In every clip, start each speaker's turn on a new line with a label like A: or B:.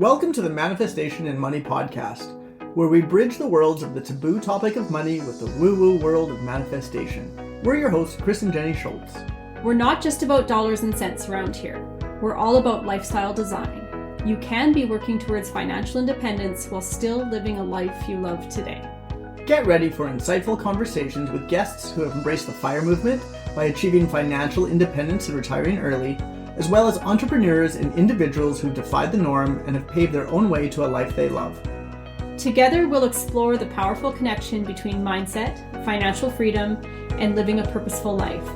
A: Welcome to the Manifestation and Money podcast, where we bridge the worlds of the taboo topic of money with the woo-woo world of manifestation. We're your hosts, Chris and Jenny Schultz.
B: We're not just about dollars and cents around here. We're all about lifestyle design. You can be working towards financial independence while still living a life you love today.
A: Get ready for insightful conversations with guests who have embraced the FIRE movement by achieving financial independence and retiring early, as well as entrepreneurs and individuals who defied the norm and have paved their own way to a life they love.
B: Together, we'll explore the powerful connection between mindset, financial freedom, and living a purposeful life.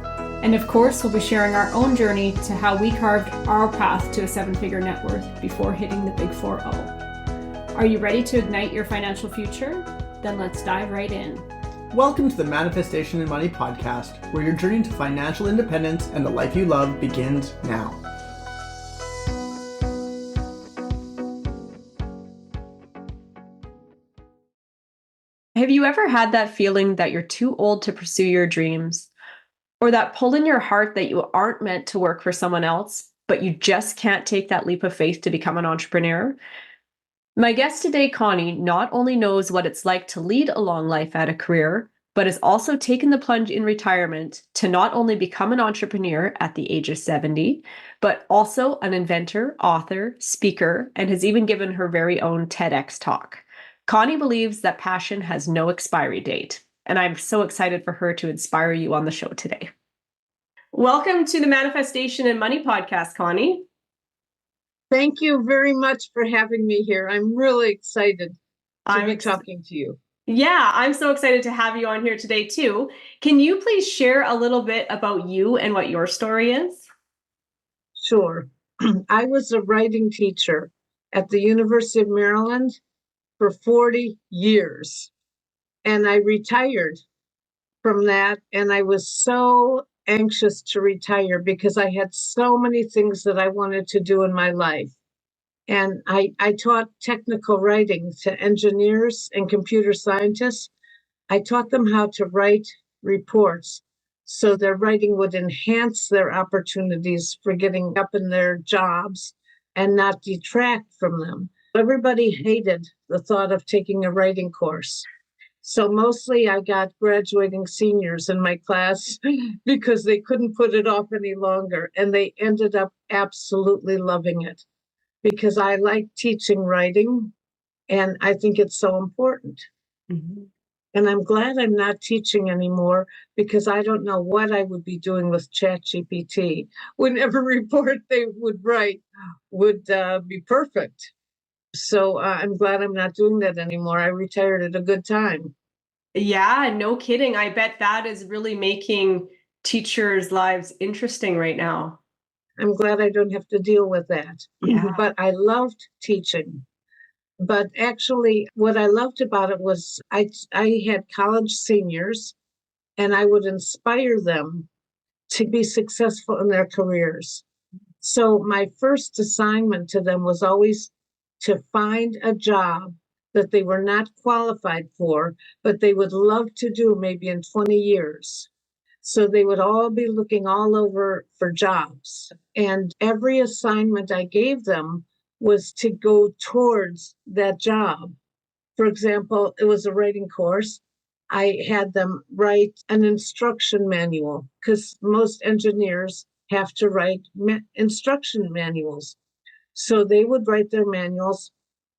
B: And of course, we'll be sharing our own journey to how we carved our path to a seven-figure net worth before hitting the big 4-0. Are you ready to ignite your financial future? Then let's dive right in.
A: Welcome to the Manifestation and Money podcast, where your journey to financial independence and the life you love begins now.
B: Have you ever had that feeling that you're too old to pursue your dreams? Or that pull in your heart that you aren't meant to work for someone else, but you just can't take that leap of faith to become an entrepreneur? My guest today, Connie, not only knows what it's like to lead a long life at a career, but has also taken the plunge in retirement to not only become an entrepreneur at the age of 70, but also an inventor, author, speaker, and has even given her very own TEDx talk. Connie believes that passion has no expiry date, and I'm so excited for her to inspire you on the show today. Welcome to the Manifestation and Money podcast, Connie.
C: Thank you very much for having me here. I'm really excited to be talking to you.
B: Yeah, I'm so excited to have you on here today too. Can you please share a little bit about you and what your story is?
C: Sure. I was a writing teacher at the University of Maryland for 40 years. And I retired from that. And I was so anxious to retire because I had so many things that I wanted to do in my life. And I taught technical writing to engineers and computer scientists. I taught them how to write reports so their writing would enhance their opportunities for getting up in their jobs and not detract from them. Everybody hated the thought of taking a writing course. So mostly I got graduating seniors in my class because they couldn't put it off any longer. And they ended up absolutely loving it because I like teaching writing and I think it's so important. Mm-hmm. And I'm glad I'm not teaching anymore because I don't know what I would be doing with ChatGPT. Whenever report they would write would be perfect. So I'm glad I'm not doing that anymore. I retired at a good time.
B: Yeah, no kidding. I bet that is really making teachers' lives interesting right now.
C: I'm glad I don't have to deal with that.
B: Yeah.
C: But I loved teaching. But actually, what I loved about it was I had college seniors, and I would inspire them to be successful in their careers. So my first assignment to them was always to find a job that they were not qualified for, but they would love to do maybe in 20 years. So they would all be looking all over for jobs. And every assignment I gave them was to go towards that job. For example, it was a writing course. I had them write an instruction manual because most engineers have to write instruction manuals. So they would write their manuals,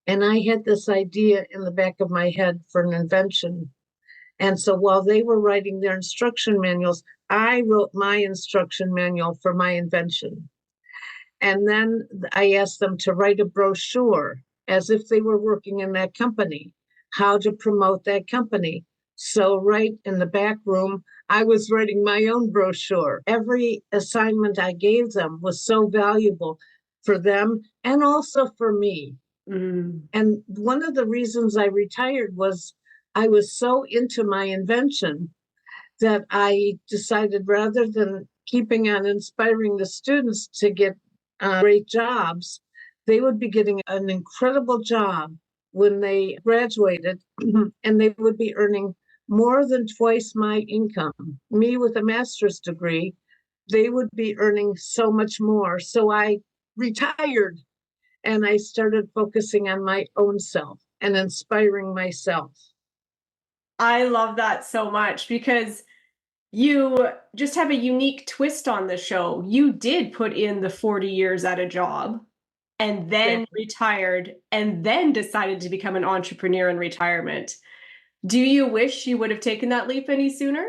C: and I had this idea in the back of my head for an invention. And so while they were writing their instruction manuals, I wrote my instruction manual for my invention. And then I asked them to write a brochure as if they were working in that company, how to promote that company. So right in the back room, I was writing my own brochure. Every assignment I gave them was so valuable for them and also for me. Mm. And one of the reasons I retired was I was so into my invention that I decided rather than keeping on inspiring the students to get great jobs, they would be getting an incredible job when they graduated and they would be earning more than twice my income. Me with a master's degree, they would be earning so much more. So I retired and I started focusing on my own self and inspiring myself.
B: I love that so much because you just have a unique twist on the show. You did put in the 40 years at a job and then retired and then decided to become an entrepreneur in retirement. Do you wish you would have taken that leap any sooner?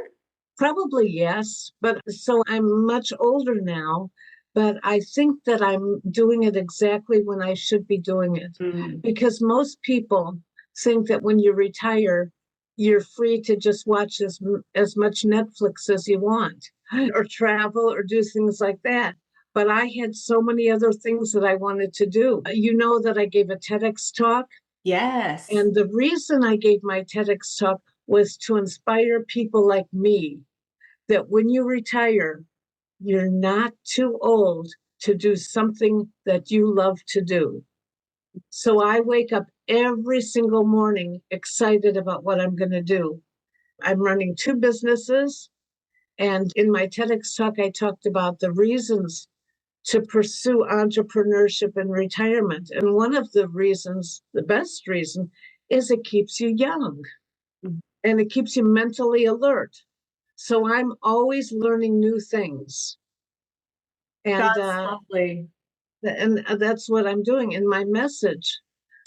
C: Probably yes, but so I'm much older now, but I think that I'm doing it exactly when I should be doing it. Because most people think that when you retire, you're free to just watch as much Netflix as you want, or travel, or do things like that. But I had so many other things that I wanted to do. You know that I gave a TEDx talk.
B: Yes.
C: And the reason I gave my TEDx talk was to inspire people like me that when you retire, you're not too old to do something that you love to do. So I wake up every single morning excited about what I'm going to do. I'm running 2 businesses. And in my TEDx talk, I talked about the reasons to pursue entrepreneurship in retirement. And one of the reasons, the best reason, is it keeps you young and it keeps you mentally alert. So I'm always learning new things. And
B: That's lovely.
C: and that's what I'm doing in my message.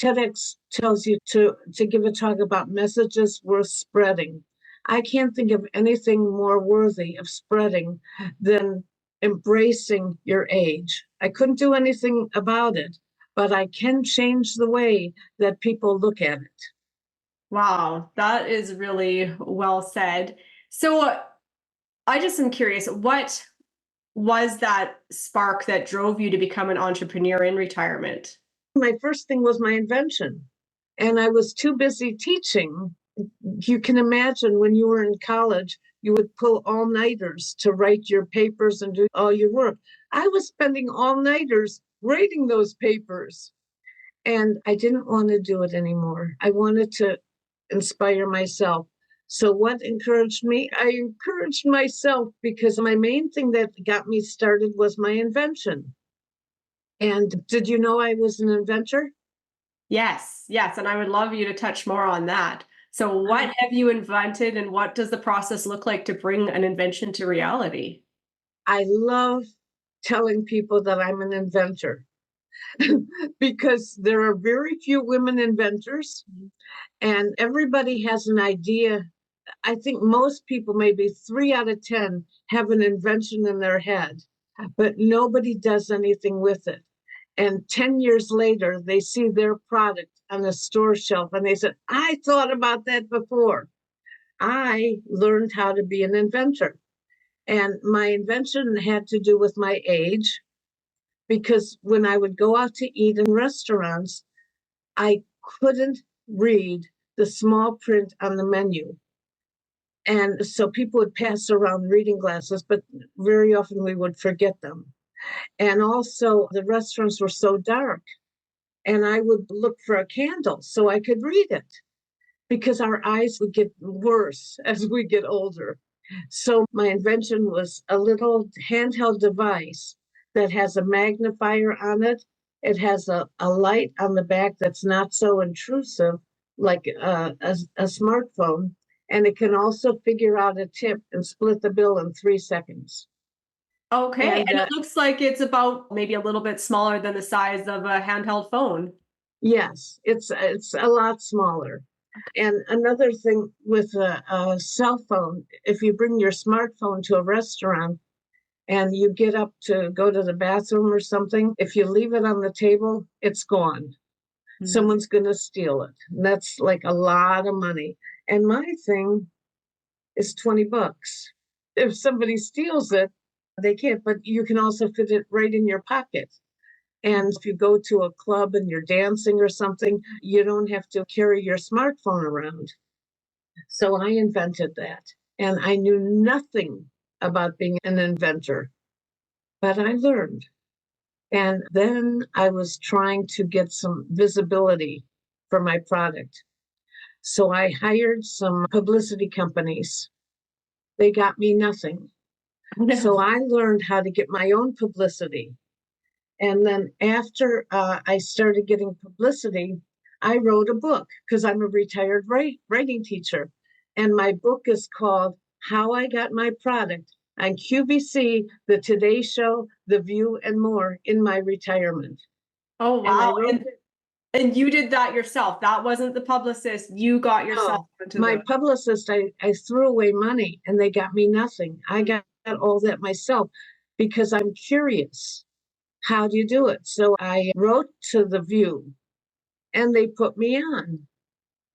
C: TEDx tells you to give a talk about messages worth spreading. I can't think of anything more worthy of spreading than embracing your age. I couldn't do anything about it, but I can change the way that people look at it.
B: Wow, that is really well said. So I just am curious, what was that spark that drove you to become an entrepreneur in retirement?
C: My first thing was my invention, and I was too busy teaching. You can imagine when you were in college, you would pull all-nighters to write your papers and do all your work. I was spending all-nighters writing those papers, and I didn't want to do it anymore. I wanted to inspire myself. So what encouraged me? I encouraged myself because my main thing that got me started was my invention. And did you know I was an inventor?
B: Yes, yes. And I would love you to touch more on that. So, what have you invented, and what does the process look like to bring an invention to reality?
C: I love telling people that I'm an inventor because there are very few women inventors, and everybody has an idea. I think most people, maybe 3 out of 10, have an invention in their head, but nobody does anything with it. And 10 years later, they see their product on the store shelf and they said, I thought about that before. I learned how to be an inventor. And my invention had to do with my age, because when I would go out to eat in restaurants, I couldn't read the small print on the menu. And so people would pass around reading glasses, but very often we would forget them. And also the restaurants were so dark, and I would look for a candle so I could read it, because our eyes would get worse as we get older. So my invention was a little handheld device that has a magnifier on it. It has a light on the back that's not so intrusive like a smartphone. And it can also figure out a tip and split the bill in 3 seconds.
B: Okay. And it looks like it's about maybe a little bit smaller than the size of a handheld phone.
C: Yes, it's a lot smaller. And another thing with a cell phone, if you bring your smartphone to a restaurant and you get up to go to the bathroom or something, if you leave it on the table, it's gone. Someone's going to steal it. And that's like a lot of money. And my thing is $20. If somebody steals it, they can't, but you can also fit it right in your pocket. And if you go to a club and you're dancing or something, you don't have to carry your smartphone around. So I invented that. And I knew nothing about being an inventor, but I learned. And then I was trying to get some visibility for my product. So I hired some publicity companies. They got me nothing. So I learned how to get my own publicity. And then after I started getting publicity, I wrote a book because I'm a retired writing teacher. And my book is called How I Got My Product on QVC, The Today Show, The View, and more in my retirement.
B: Oh,
C: And I
B: wow.
C: wrote
B: And you did that yourself. That wasn't the publicist. You got yourself into
C: my
B: the...
C: publicist, I threw away money and they got me nothing. I got all that myself because I'm curious. How do you do it? So I wrote to The View and they put me on.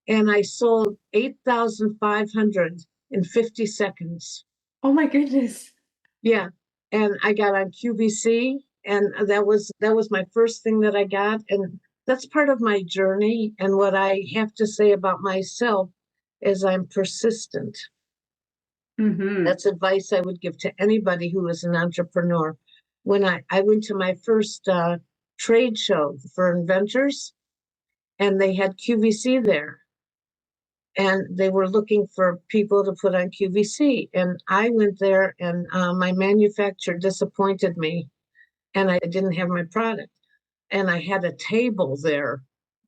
C: And I sold 8,500 in 50 seconds.
B: Oh my goodness.
C: Yeah. And I got on QVC and that was my first thing that I got. And that's part of my journey. And what I have to say about myself is I'm persistent.
B: Mm-hmm.
C: That's advice I would give to anybody who is an entrepreneur. When I went to my first trade show for inventors, and they had QVC there, and they were looking for people to put on QVC. And I went there, and my manufacturer disappointed me, and I didn't have my product. And I had a table there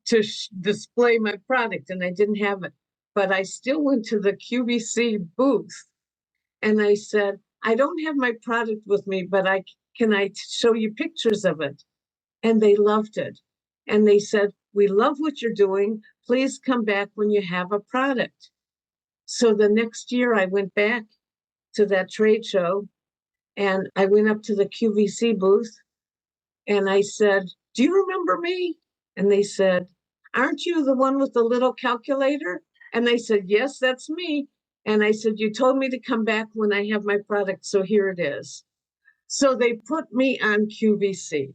C: to display my product, and I didn't have it. But I still went to the QVC booth, and I said, I don't have my product with me, but can I show you pictures of it? And they loved it. And they said, we love what you're doing. Please come back when you have a product. So the next year I went back to that trade show and I went up to the QVC booth and I said, do you remember me? And they said, aren't you the one with the little calculator? And I said, yes, that's me. And I said, you told me to come back when I have my product, so here it is. So they put me on QVC.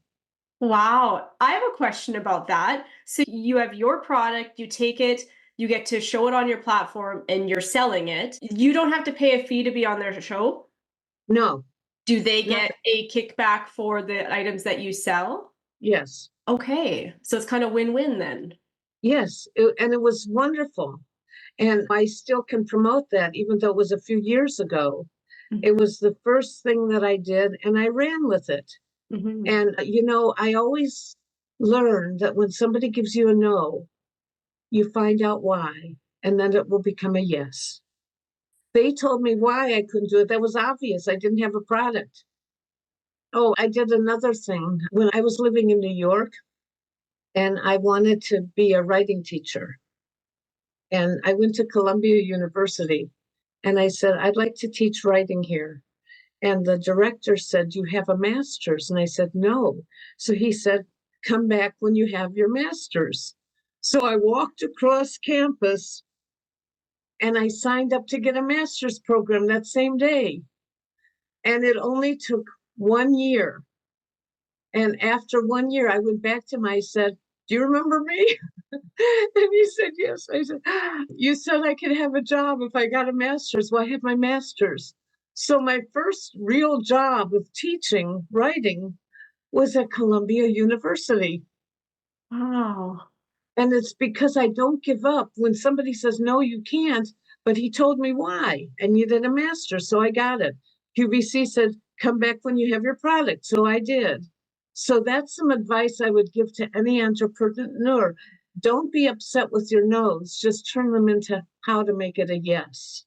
B: Wow. I have a question about that. So you have your product, you take it, you get to show it on your platform and you're selling it. You don't have to pay a fee to be on their show?
C: No.
B: Do they get a kickback for the items that you sell?
C: Yes.
B: Okay. So it's kind of win-win then.
C: Yes. And it was wonderful. And I still can promote that, even though it was a few years ago. Mm-hmm. It was the first thing that I did, and I ran with it. Mm-hmm. And, I always learn that when somebody gives you a no, you find out why, and then it will become a yes. They told me why I couldn't do it. That was obvious. I didn't have a product. Oh, I did another thing. When I was living in New York, and I wanted to be a writing teacher. And I went to Columbia University, and I said, I'd like to teach writing here. And the director said, you have a master's? And I said, no. So he said, come back when you have your master's. So I walked across campus and I signed up to get a master's program that same day. And it only took 1 year. And after 1 year, I went back to him. I said, do you remember me? And he said, yes. I said, you said I could have a job if I got a master's. Well, I have my master's. So my first real job with teaching writing was at Columbia University.
B: Wow.
C: And it's because I don't give up. When somebody says, no, you can't, but he told me why. I needed a master's, so I got it. QVC said, come back when you have your product. So I did. So that's some advice I would give to any entrepreneur. Don't be upset with your no's. Just turn them into how to make it a yes.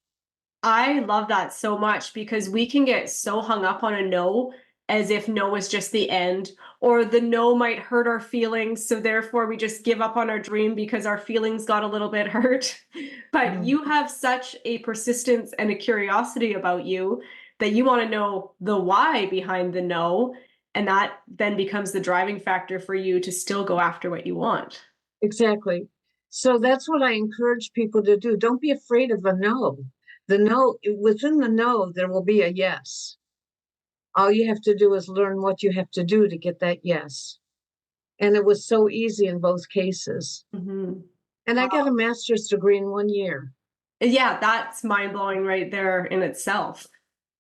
B: I love that so much because we can get so hung up on a no as if no is just the end, or the no might hurt our feelings. So therefore we just give up on our dream because our feelings got a little bit hurt. But you have such a persistence and a curiosity about you that you want to know the why behind the no. And that then becomes the driving factor for you to still go after what you want.
C: Exactly. So that's what I encourage people to do. Don't be afraid of a no. The no, within the no, there will be a yes. All you have to do is learn what you have to do to get that yes. And it was so easy in both cases. Mm-hmm. And I got a master's degree in 1 year.
B: Yeah, that's mind-blowing right there in itself.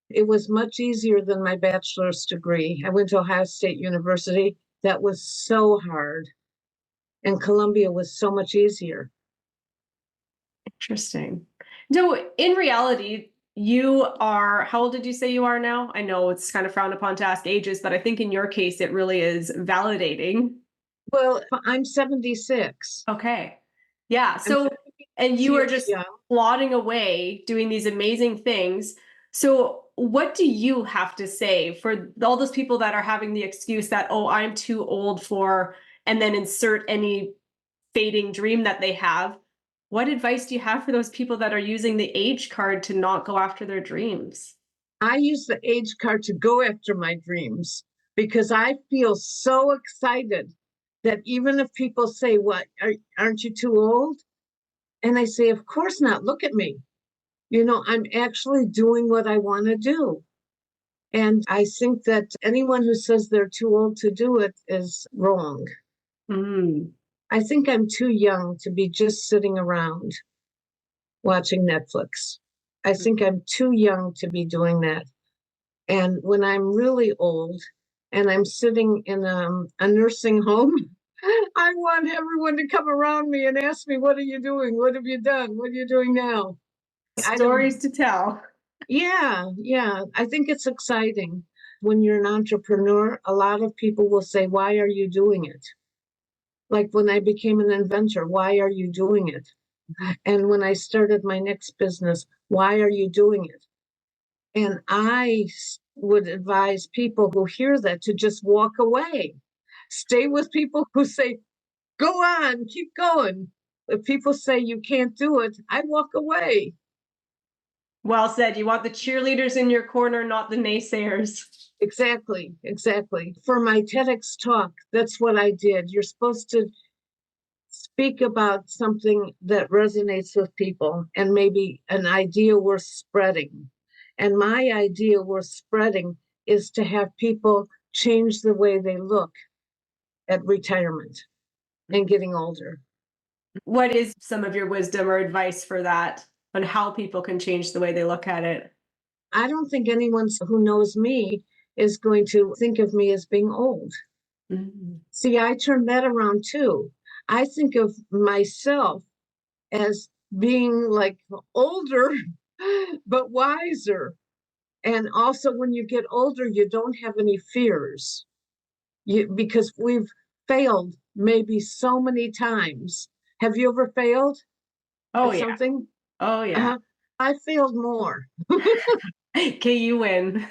C: It was much easier than my bachelor's degree. I went to Ohio State University. That was so hard. And Columbia was so much easier.
B: Interesting. So in reality, you are, how old did you say you are now? I know it's kind of frowned upon to ask ages, but I think in your case, it really is validating.
C: Well, I'm 76.
B: Okay. Yeah.
C: I'm
B: So, and you are just
C: young.
B: plodding away doing these amazing things. So, what do you have to say for all those people that are having the excuse that, oh, I'm too old for, and then insert any fading dream that they have? What advice do you have for those people that are using the age card to not go after their dreams?
C: I use the age card to go after my dreams because I feel so excited that even if people say, "What, aren't you too old?" And I say, "Of course not. Look at me. I'm actually doing what I want to do." And I think that anyone who says they're too old to do it is wrong.
B: Mm.
C: I think I'm too young to be just sitting around watching Netflix. I think I'm too young to be doing that. And when I'm really old and I'm sitting in a nursing home, I want everyone to come around me and ask me, "What are you doing? What have you done? What are you doing now?"
B: Stories to tell.
C: Yeah. I think it's exciting. When you're an entrepreneur, a lot of people will say, "Why are you doing it?" Like when I became an inventor, "Why are you doing it?" And when I started my next business, "Why are you doing it?" And I would advise people who hear that to just walk away. Stay with people who say, "Go on, keep going." If people say you can't do it, I walk away.
B: Well said. You want the cheerleaders in your corner, not the naysayers.
C: Exactly. For my TEDx talk, that's what I did. You're supposed to speak about something that resonates with people and maybe an idea worth spreading. And my idea worth spreading is to have people change the way they look at retirement and getting older.
B: What is some of your wisdom or advice for that on how people can change the way they look at it?
C: I don't think anyone who knows me is going to think of me as being old.
B: Mm-hmm.
C: See, I turned that around too. I think of myself as being like older, but wiser. And also, when you get older, you don't have any fears because we've failed maybe so many times. Have you ever failed
B: Oh,
C: at
B: yeah.
C: something?
B: Oh, yeah.
C: I failed more.
B: Okay, you win.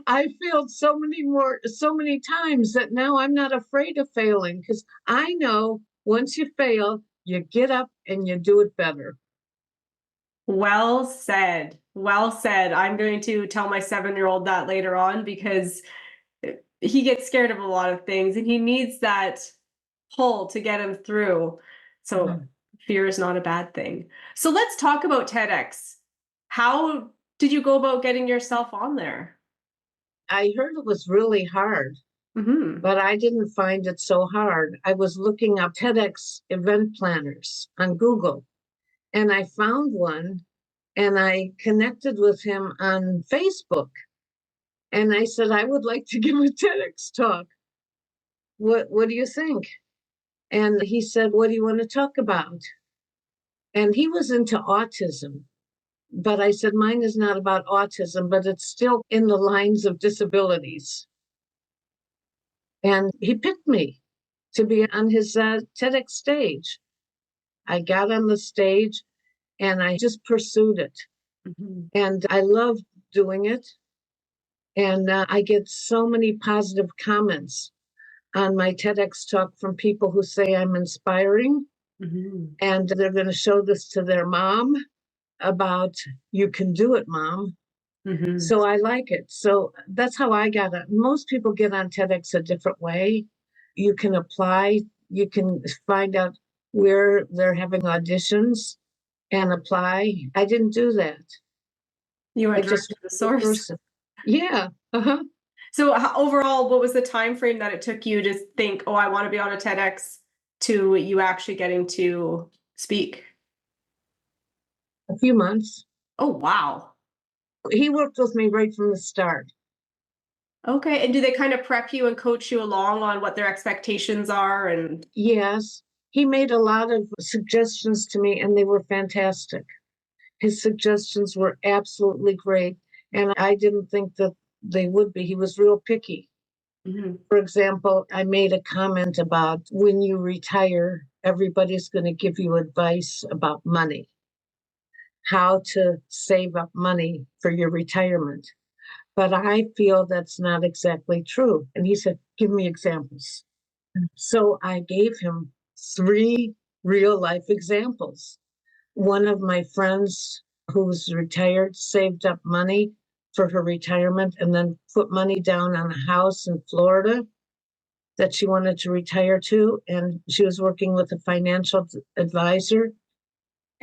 C: I failed so many times that now I'm not afraid of failing because I know once you fail, you get up and you do it better.
B: Well said. Well said. I'm going to tell my 7-year-old that later on because he gets scared of a lot of things and he needs that pull to get him through. So fear is not a bad thing. So let's talk about TEDx. How did you go about getting yourself on there?
C: I heard it was really hard,
B: Mm-hmm.
C: but I didn't find it so hard. I was looking up TEDx event planners on Google, and I found one, and I connected with him on Facebook. And I said, "I would like to give a TEDx talk. What do you think?" And he said, "What do you want to talk about?" And he was into autism. But I said, "Mine is not about autism, but it's still in the lines of disabilities." And he picked me to be on his TEDx stage. I got on the stage and I just pursued it.
B: Mm-hmm.
C: And I love doing it. And I get so many positive comments on my TEDx talk from people who say I'm inspiring.
B: Mm-hmm.
C: And they're going to show this to their mom about, "You can do it, mom."
B: Mm-hmm.
C: So I like it. So that's how I got it. Most people get on TEDx a different way. You can apply, you can find out where they're having auditions and apply. I didn't do that.
B: You
C: I
B: went direct
C: just
B: to the
C: the
B: source.
C: person. Yeah. Uh-huh.
B: So overall, what was the time frame that it took you to think, oh, I want to be on a TEDx, to you actually getting to speak?
C: A few months.
B: Oh, wow.
C: He worked with me right from the start.
B: Okay. And do they kind of prep you and coach you along on what their expectations are? And
C: Yes. He made a lot of suggestions to me and they were fantastic. His suggestions were absolutely great. And I didn't think that they would be. He was real picky.
B: Mm-hmm.
C: For example, I made a comment about when you retire, everybody's going to give you advice about money, how to save up money for your retirement. But I feel that's not exactly true. And he said, give me examples. So I gave him 3 real life examples. One of my friends who's retired saved up money for her retirement and then put money down on a house in Florida that she wanted to retire to. And she was working with a financial advisor.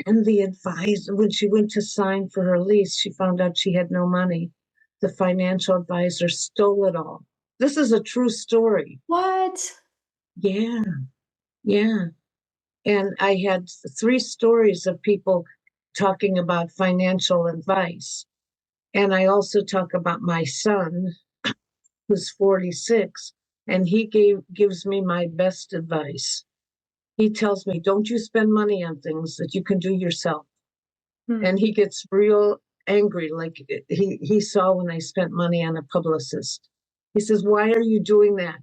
C: And the advisor, when she went to sign for her lease, she found out she had no money. The financial advisor stole it all. This is a true story.
B: What?
C: Yeah, yeah. And I had 3 stories of people talking about financial advice. And I also talk about my son, who's 46, and he gives me my best advice. He tells me, don't you spend money on things that you can do yourself. And he gets real angry, like he saw when I spent money on a publicist. He says, why are you doing that?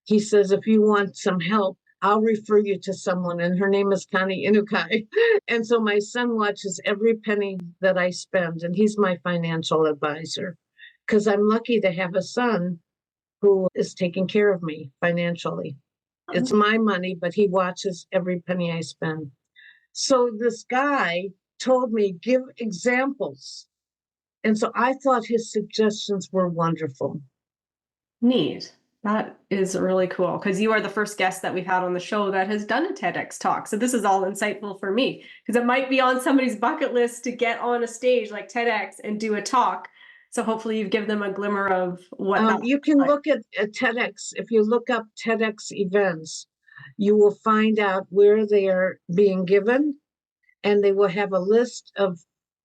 C: He says, if you want some help, I'll refer you to someone, and her name is Connie Inukai. And so my son watches every penny that I spend, and he's my financial advisor, because I'm lucky to have a son who is taking care of me financially. It's my money, but he watches every penny I spend. So this guy told me, give examples. And so I thought his suggestions were wonderful.
B: Neat. That is really cool because you are the first guest that we've had on the show that has done a TEDx talk. So this is all insightful for me because it might be on somebody's bucket list to get on a stage like TEDx and do a talk. So hopefully you've given them a glimmer of what
C: you can look at TEDx. If you look up TEDx events, you will find out where they are being given, and they will have a list of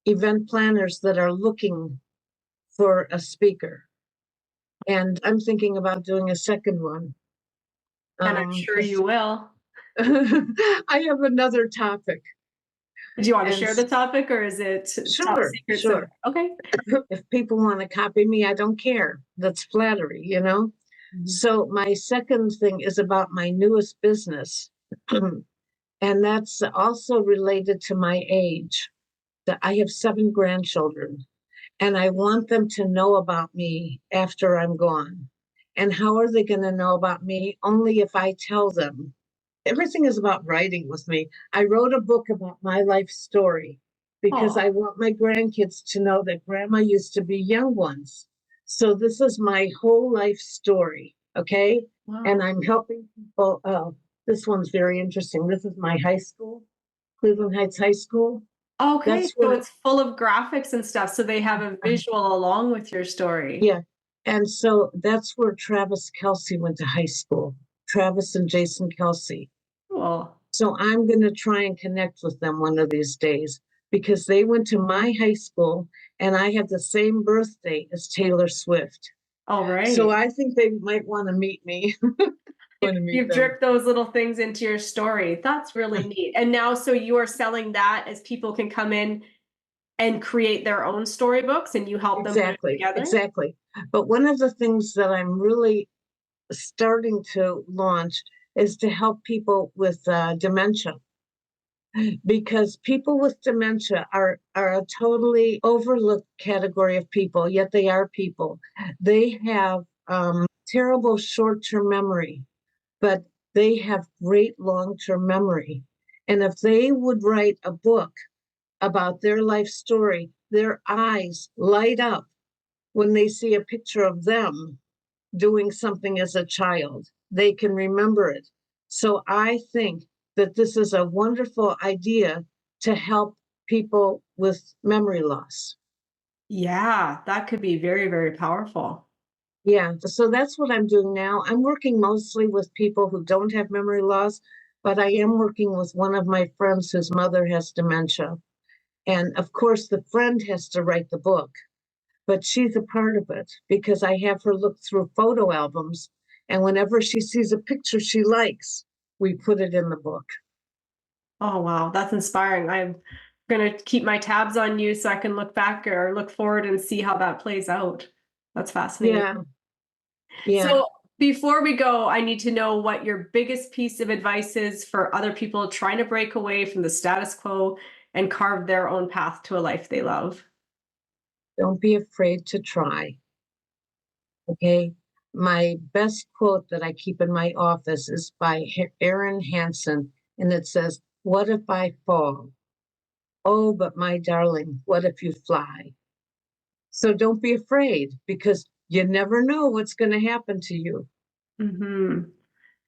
C: event planners that are looking for a speaker. And I'm thinking about doing a second one.
B: And I'm sure you will.
C: I have another topic.
B: Do you want to share the topic or is it top secret?
C: Sure.
B: Okay.
C: If people want to copy me, I don't care. That's flattery, you know? Mm-hmm. So my second thing is about my newest business. And that's also related to my age. I have 7 grandchildren, and I want them to know about me after I'm gone. And how are they going to know about me? Only if I tell them. Everything is about writing with me. I wrote a book about my life story because I want my grandkids to know that Grandma used to be young ones. So this is my whole life story, okay? Wow. And I'm helping people. This one's very interesting. This is my high school, Cleveland Heights High School.
B: Okay, so it's full of graphics and stuff, so they have a visual along with your story.
C: Yeah, and so that's where Travis Kelsey went to high school. Travis and Jason Kelsey.
B: Cool.
C: So I'm going to try and connect with them one of these days because they went to my high school and I have the same birthday as Taylor Swift.
B: All right.
C: So I think they might want to meet me.
B: You've dripped those little things into your story. That's really neat. And now, so you are selling that as people can come in and create their own storybooks and you help them put it together?
C: Exactly. But one of the things that I'm really starting to launch is to help people with dementia. Because people with dementia are a totally overlooked category of people, yet they are people. They have terrible short-term memory, but they have great long-term memory. And if they would write a book about their life story, their eyes light up when they see a picture of them doing something as a child. They can remember it. So I think that this is a wonderful idea to help people with memory loss.
B: Yeah, that could be very, very powerful.
C: Yeah, so that's what I'm doing now. I'm working mostly with people who don't have memory loss, but I am working with one of my friends whose mother has dementia. And of course, the friend has to write the book, but she's a part of it because I have her look through photo albums. And whenever she sees a picture she likes, we put it in the book.
B: Oh, wow. That's inspiring. I'm going to keep my tabs on you so I can look back or look forward and see how that plays out. That's fascinating.
C: Yeah. Yeah.
B: So before we go, I need to know what your biggest piece of advice is for other people trying to break away from the status quo and carve their own path to a life they love.
C: Don't be afraid to try. Okay. My best quote that I keep in my office is by Erin Hansen, and it says, "What if I fall? Oh, but my darling, what if you fly?" So don't be afraid, because you never know what's going to happen to you.
B: Mm-hmm.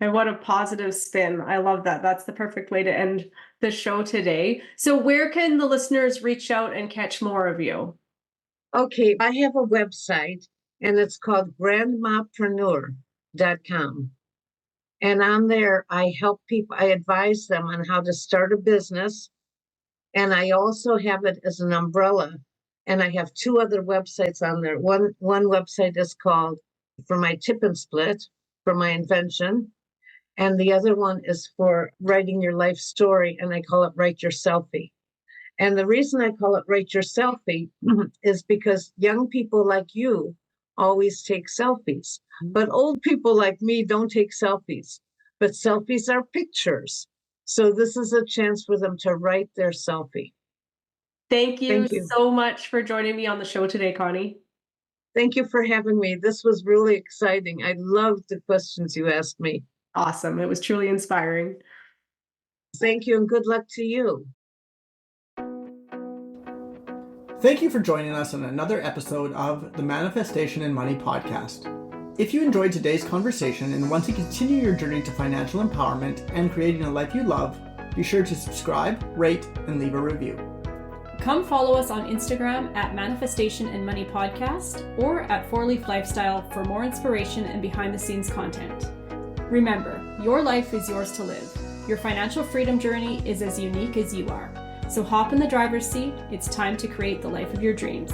B: And what a positive spin. I love that. That's the perfect way to end the show today. So where can the listeners reach out and catch more of you?
C: Okay, I have a website, and it's called Grandmapreneur.com. And on there, I help people, I advise them on how to start a business. And I also have it as an umbrella. And I have two other websites on there. One website is called for my tip and split, for my invention. And the other one is for writing your life story, and I call it Write Your Selfie. And the reason I call it Write Your Selfie is because young people like you always take selfies, but old people like me don't take selfies. But selfies are pictures. So this is a chance for them to write their selfie.
B: Thank you so much for joining me on the show today, Connie.
C: Thank you for having me. This was really exciting. I loved the questions you asked me.
B: Awesome. It was truly inspiring.
C: Thank you, and good luck to you.
A: Thank you for joining us on another episode of the Manifestation and Money podcast. If you enjoyed today's conversation and want to continue your journey to financial empowerment and creating a life you love, be sure to subscribe, rate, and leave a review.
D: Come follow us on Instagram at Manifestation and Money Podcast or at 4Leaf Lifestyle for more inspiration and behind-the-scenes content. Remember, your life is yours to live. Your financial freedom journey is as unique as you are. So hop in the driver's seat. It's time to create the life of your dreams.